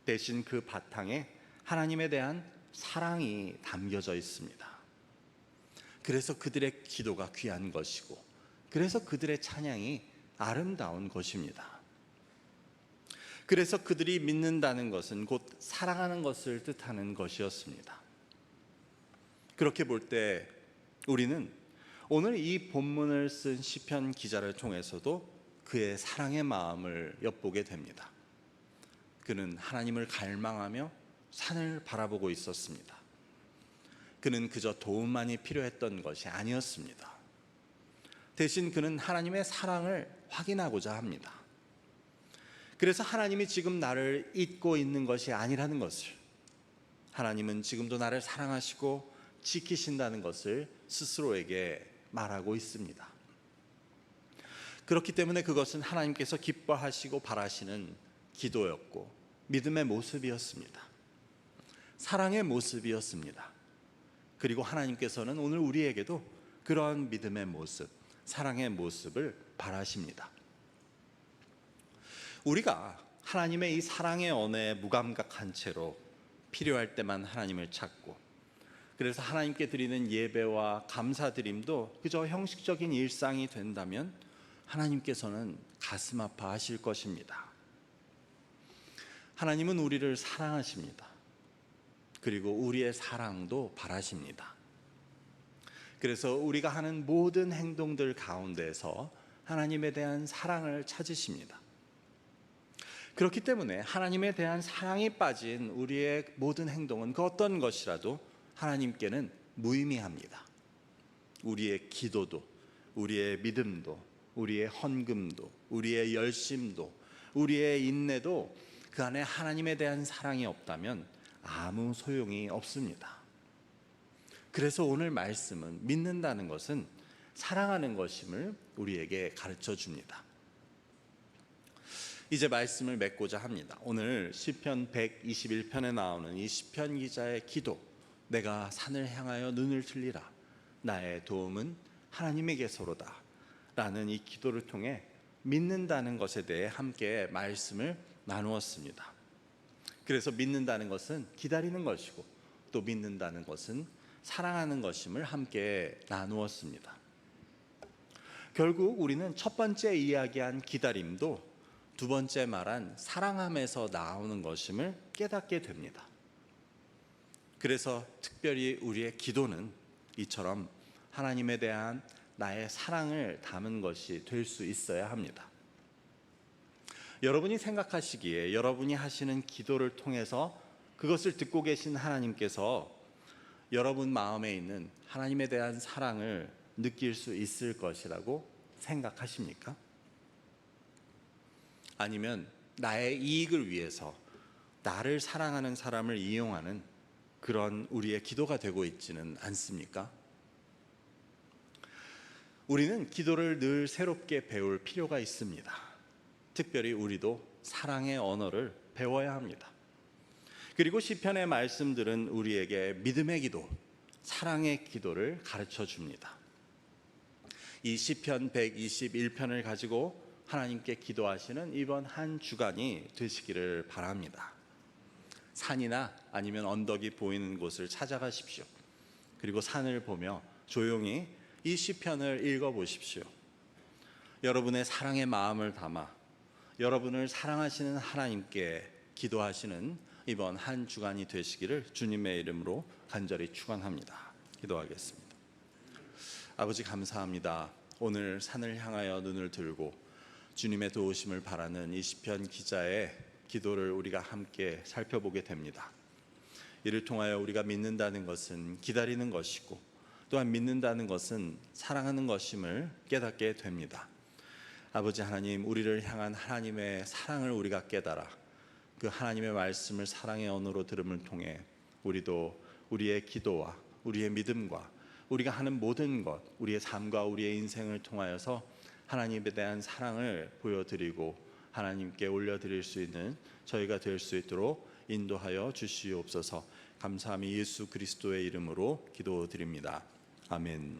대신 그 바탕에 하나님에 대한 사랑이 담겨져 있습니다. 그래서 그들의 기도가 귀한 것이고, 그래서 그들의 찬양이 아름다운 것입니다. 그래서 그들이 믿는다는 것은 곧 사랑하는 것을 뜻하는 것이었습니다. 그렇게 볼 때 우리는 오늘 이 본문을 쓴 시편 기자를 통해서도 그의 사랑의 마음을 엿보게 됩니다. 그는 하나님을 갈망하며 산을 바라보고 있었습니다. 그는 그저 도움만이 필요했던 것이 아니었습니다. 대신 그는 하나님의 사랑을 확인하고자 합니다. 그래서 하나님이 지금 나를 잊고 있는 것이 아니라는 것을, 하나님은 지금도 나를 사랑하시고 지키신다는 것을 스스로에게 말하고 있습니다. 그렇기 때문에 그것은 하나님께서 기뻐하시고 바라시는 기도였고 믿음의 모습이었습니다. 사랑의 모습이었습니다. 그리고 하나님께서는 오늘 우리에게도 그러한 믿음의 모습, 사랑의 모습을 바라십니다. 우리가 하나님의 이 사랑의 언어에 무감각한 채로 필요할 때만 하나님을 찾고, 그래서 하나님께 드리는 예배와 감사드림도 그저 형식적인 일상이 된다면 하나님께서는 가슴 아파하실 것입니다. 하나님은 우리를 사랑하십니다. 그리고 우리의 사랑도 바라십니다. 그래서 우리가 하는 모든 행동들 가운데서 하나님에 대한 사랑을 찾으십니다. 그렇기 때문에 하나님에 대한 사랑이 빠진 우리의 모든 행동은 그 어떤 것이라도 하나님께는 무의미합니다. 우리의 기도도, 우리의 믿음도, 우리의 헌금도, 우리의 열심도, 우리의 인내도 그 안에 하나님에 대한 사랑이 없다면 아무 소용이 없습니다. 그래서 오늘 말씀은 믿는다는 것은 사랑하는 것임을 우리에게 가르쳐 줍니다. 이제 말씀을 맺고자 합니다. 오늘 시편 121편에 나오는 이 시편 기자의 기도, 내가 산을 향하여 눈을 들리라, 나의 도움은 하나님에게서로다 라는 이 기도를 통해 믿는다는 것에 대해 함께 말씀을 나누었습니다. 그래서 믿는다는 것은 기다리는 것이고 또 믿는다는 것은 사랑하는 것임을 함께 나누었습니다. 결국 우리는 첫 번째 이야기한 기다림도 두 번째 말한 사랑함에서 나오는 것임을 깨닫게 됩니다. 그래서 특별히 우리의 기도는 이처럼 하나님에 대한 나의 사랑을 담은 것이 될 수 있어야 합니다. 여러분이 생각하시기에 여러분이 하시는 기도를 통해서 그것을 듣고 계신 하나님께서 여러분 마음에 있는 하나님에 대한 사랑을 느낄 수 있을 것이라고 생각하십니까? 아니면 나의 이익을 위해서 나를 사랑하는 사람을 이용하는 그런 우리의 기도가 되고 있지는 않습니까? 우리는 기도를 늘 새롭게 배울 필요가 있습니다. 특별히 우리도 사랑의 언어를 배워야 합니다. 그리고 시편의 말씀들은 우리에게 믿음의 기도, 사랑의 기도를 가르쳐 줍니다. 이 시편 121편을 가지고 하나님께 기도하시는 이번 한 주간이 되시기를 바랍니다. 산이나 아니면 언덕이 보이는 곳을 찾아가십시오. 그리고 산을 보며 조용히 이 시편을 읽어보십시오. 여러분의 사랑의 마음을 담아 여러분을 사랑하시는 하나님께 기도하시는 이번 한 주간이 되시기를 주님의 이름으로 간절히 축원합니다. 기도하겠습니다. 아버지 감사합니다. 오늘 산을 향하여 눈을 들고 주님의 도우심을 바라는 이 시편 기자의 기도를 우리가 함께 살펴보게 됩니다. 이를 통하여 우리가 믿는다는 것은 기다리는 것이고 또한 믿는다는 것은 사랑하는 것임을 깨닫게 됩니다. 아버지 하나님, 우리를 향한 하나님의 사랑을 우리가 깨달아 그 하나님의 말씀을 사랑의 언어로 들음을 통해 우리도 우리의 기도와 우리의 믿음과 우리가 하는 모든 것, 우리의 삶과 우리의 인생을 통하여서 하나님에 대한 사랑을 보여드리고 하나님께 올려드릴 수 있는 저희가 될 수 있도록 인도하여 주시옵소서. 감사함이 예수 그리스도의 이름으로 기도드립니다. 아멘.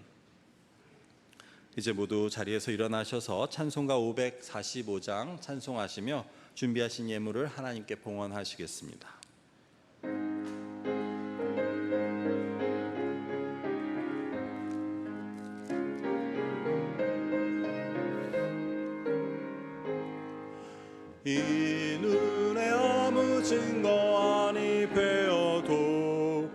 이제 모두 자리에서 일어나셔서 찬송가 545장 찬송하시며 준비하신 예물을 하나님께 봉헌하시겠습니다. 이 눈에 아무 증거 아니 베어도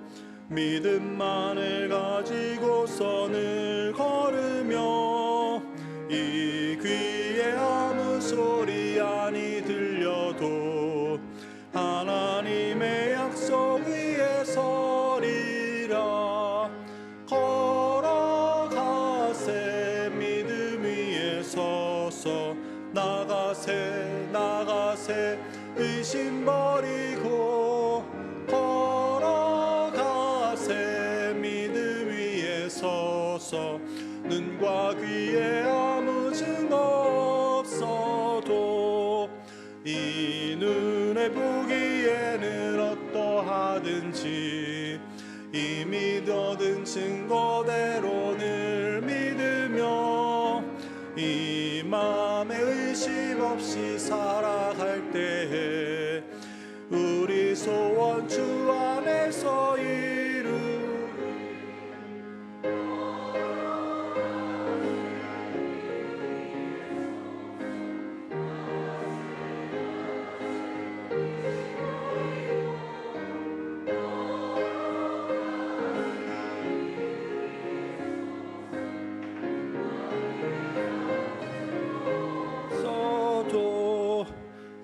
믿음만을 가지고 선을 걸으며 이 귀에 아무 소리 아니 들려도 하나님의 약속 위에 서리라. 걸어가세 믿음 위에 서서 나가세 나가세 의심 버리고 걸어가세 믿음 위에 서서 눈과 귀에 아무 증거 없어도 이 눈에 보기에는 어떠하든지 이미 얻은 증거대로 늘 믿으며 이 마음에 의심 없이 살아갈 때에 우리 소원 주 안에서 이루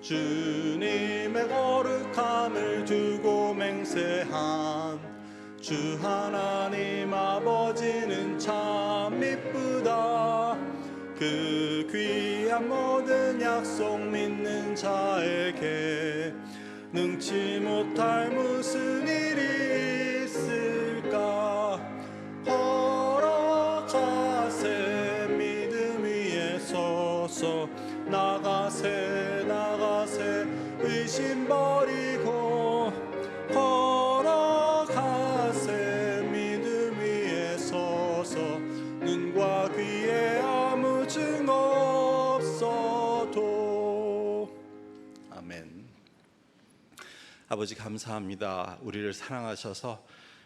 주님의 거룩함을 두고 맹세한 주 하나님 아버지는 참 이쁘다. 그 귀한 모든 약속 믿는 자에게 능치 못할 무슨 일이 있을까. 나가세 나가세 의심 버리고 걸어가세 믿음 위에 서서 눈과 귀에 아무 증 없어도. 아멘. 아버지 감사합니다. 우리를 사랑하셔서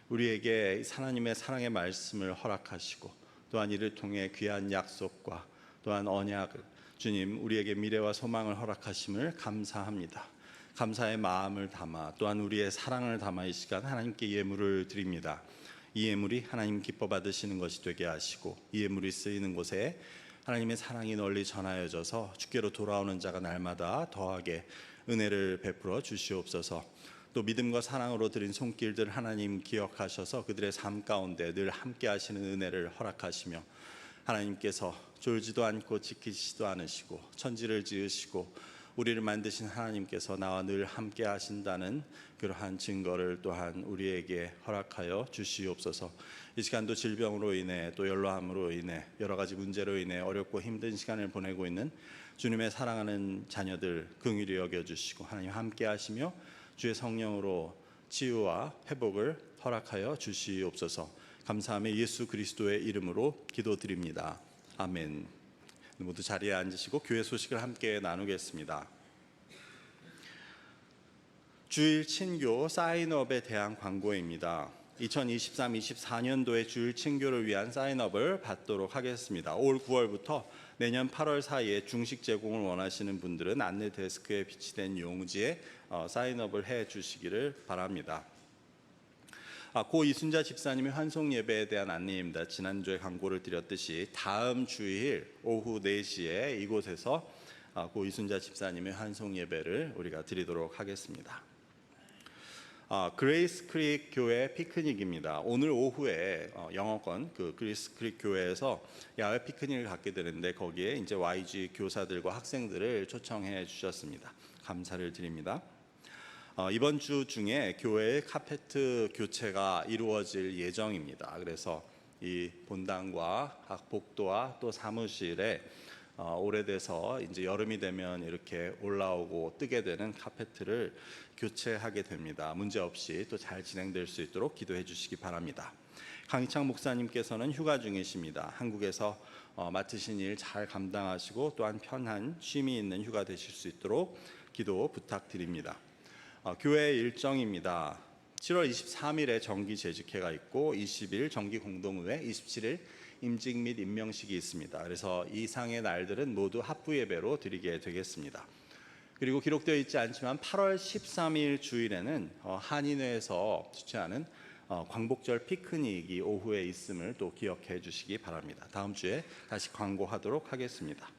우리에게 하나님의 사랑의 말씀을 허락하시고 또한 이를 통해 귀한 약속과 또한 언약을 주님 우리에게 미래와 소망을 허락하심을 감사합니다. 감사의 마음을 담아 또한 우리의 사랑을 담아 이 시간 하나님께 예물을 드립니다. 이 예물이 하나님 기뻐 받으시는 것이 되게 하시고 이 예물이 쓰이는 곳에 하나님의 사랑이 널리 전하여져서 주께로 돌아오는 자가 날마다 더하게 은혜를 베풀어 주시옵소서. 또 믿음과 사랑으로 드린 손길들 하나님 기억하셔서 그들의 삶 가운데 늘 함께 하시는 은혜를 허락하시며 하나님께서 졸지도 않고 지키시도 않으시고 천지를 지으시고 우리를 만드신 하나님께서 나와 늘 함께 하신다는 그러한 증거를 또한 우리에게 허락하여 주시옵소서. 이 시간도 질병으로 인해 또 연로함으로 인해 여러 가지 문제로 인해 어렵고 힘든 시간을 보내고 있는 주님의 사랑하는 자녀들 긍휼히 여겨주시고 하나님 함께 하시며 주의 성령으로 치유와 회복을 허락하여 주시옵소서. 감사하며 예수 그리스도의 이름으로 기도드립니다. 아멘. 모두 자리에 앉으시고 교회 소식을 함께 나누겠습니다. 주일 친교 사인업에 대한 광고입니다. 2023-24년도에 주일 친교를 위한 사인업을 받도록 하겠습니다. 올 9월부터 내년 8월 사이에 중식 제공을 원하시는 분들은 안내 데스크에 비치된 용지에 사인업을 해 주시기를 바랍니다. 고 이순자 집사님의 환송 예배에 대한 안내입니다. 지난주에 광고를 드렸듯이 다음 주일 오후 4시에 이곳에서 고 이순자 집사님의 환송 예배를 우리가 드리도록 하겠습니다. 그레이스 크릭 교회 피크닉입니다. 오늘 오후에 영어권 그레이스 크릭 교회에서 야외 피크닉을 갖게 되는데 거기에 이제 YG 교사들과 학생들을 초청해 주셨습니다. 감사를 드립니다. 이번 주 중에 교회의 카페트 교체가 이루어질 예정입니다. 그래서 이 본당과 각 복도와 또 사무실에 오래돼서 이제 여름이 되면 이렇게 올라오고 뜨게 되는 카페트를 교체하게 됩니다. 문제 없이 또 잘 진행될 수 있도록 기도해 주시기 바랍니다. 강희창 목사님께서는 휴가 중이십니다. 한국에서 맡으신 일 잘 감당하시고 또한 편한 쉼이 있는 휴가 되실 수 있도록 기도 부탁드립니다. 교회 일정입니다. 7월 23일에 정기 재직회가 있고 20일 정기 공동의회, 27일 임직 및 임명식이 있습니다. 그래서 이상의 날들은 모두 합부 예배로 드리게 되겠습니다. 그리고 기록되어 있지 않지만 8월 13일 주일에는 한인회에서 주최하는 광복절 피크닉이 오후에 있음을 또 기억해 주시기 바랍니다. 다음 주에 다시 광고하도록 하겠습니다.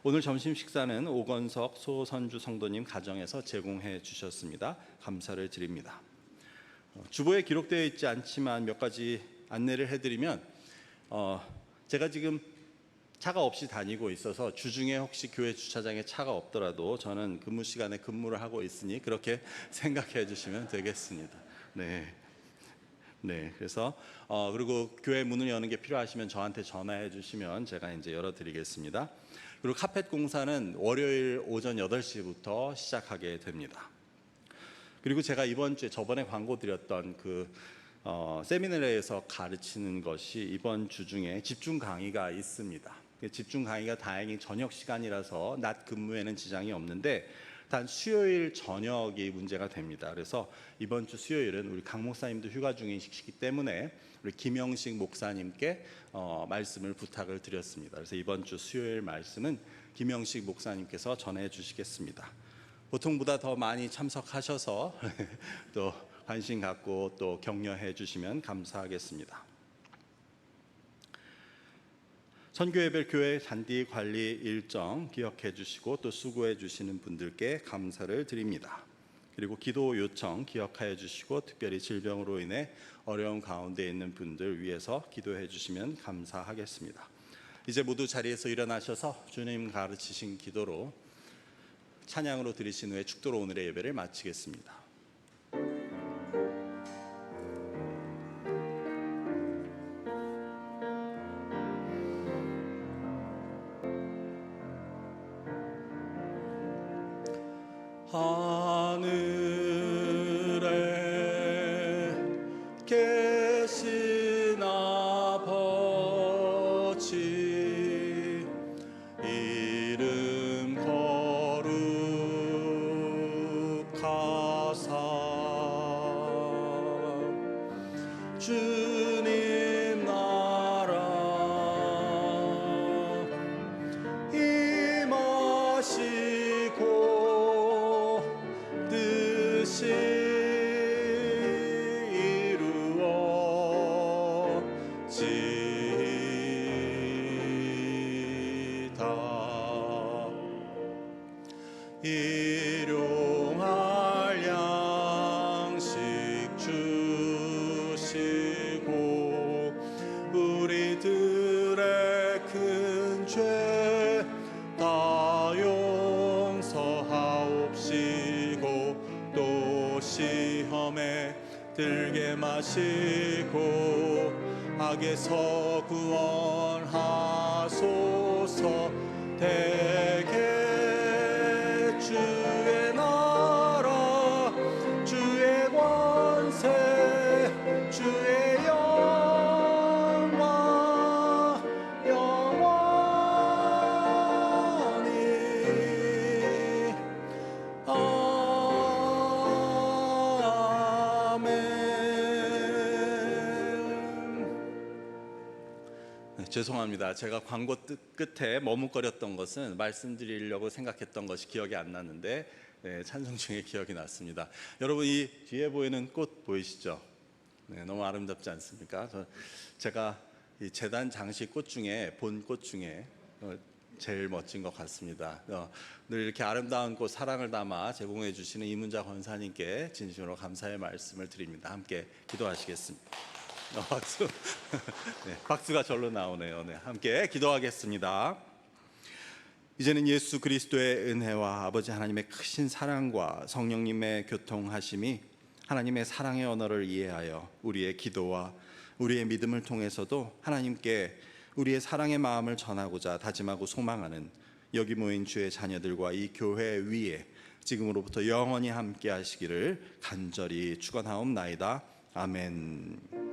오늘 점심 식사는 오건석 소선주 성도님 가정에서 제공해 주셨습니다. 감사를 드립니다. 주보에 기록되어 있지 않지만 몇 가지 안내를 해드리면 제가 지금 차가 없이 다니고 있어서 주중에 혹시 교회 주차장에 차가 없더라도 저는 근무 시간에 근무를 하고 있으니 그렇게 생각해 주시면 되겠습니다. 네. 그래서 그리고 교회 문을 여는 게 필요하시면 저한테 전화해 주시면 제가 이제 열어드리겠습니다. 그리고 카펫 공사는 월요일 오전 8시부터 시작하게 됩니다. 그리고 제가 이번 주에 저번에 광고 드렸던 세미나리에서 가르치는 것이 이번 주 중에 집중 강의가 있습니다. 집중 강의가 다행히 저녁 시간이라서 낮 근무에는 지장이 없는데 단 수요일 저녁이 문제가 됩니다. 그래서 이번 주 수요일은 우리 강 목사님도 휴가 중이시기 때문에 우리 김영식 목사님께 말씀을 부탁을 드렸습니다. 그래서 이번 주 수요일 말씀은 김영식 목사님께서 전해 주시겠습니다. 보통보다 더 많이 참석하셔서 또 관심 갖고 또 격려해 주시면 감사하겠습니다. 선교예배 교회 잔디 관리 일정 기억해 주시고 또 수고해 주시는 분들께 감사를 드립니다. 그리고 기도 요청 기억하여 주시고 특별히 질병으로 인해 어려운 가운데 있는 분들 위해서 기도해 주시면 감사하겠습니다. 이제 모두 자리에서 일어나셔서 주님 가르치신 기도로 찬양으로 드리신 후에 축도로 오늘의 예배를 마치겠습니다. 하늘에 계신 아버지 이름 거룩하사 주님 나라 임하시고 뜻이 이루어지이다. 일용할 양식 주시고 우리들의 큰 죄 다 용서하옵시고 또 시험에 들게 마시고 악에서 구원하소서. 대개 주의 나라 주의 권세 주의 영광 영원히 죄송합니다. 제가 광고 끝에 머뭇거렸던 것은 말씀드리려고 생각했던 것이 기억이 안 났는데 찬송 중에 기억이 났습니다. 여러분 이 뒤에 보이는 꽃 보이시죠? 너무 아름답지 않습니까? 제가 이 재단 장식 꽃 중에 본 꽃 중에 제일 멋진 것 같습니다. 늘 이렇게 아름다운 꽃 사랑을 담아 제공해 주시는 이문자 권사님께 진심으로 감사의 말씀을 드립니다. 함께 기도하시겠습니다. 박수. 네, 박수가 절로 나오네요. 네, 함께 기도하겠습니다. 이제는 예수 그리스도의 은혜와 아버지 하나님의 크신 사랑과 성령님의 교통하심이 하나님의 사랑의 언어를 이해하여 우리의 기도와 우리의 믿음을 통해서도 하나님께 우리의 사랑의 마음을 전하고자 다짐하고 소망하는 여기 모인 주의 자녀들과 이 교회 위에 지금으로부터 영원히 함께 하시기를 간절히 축원하옵나이다. 아멘.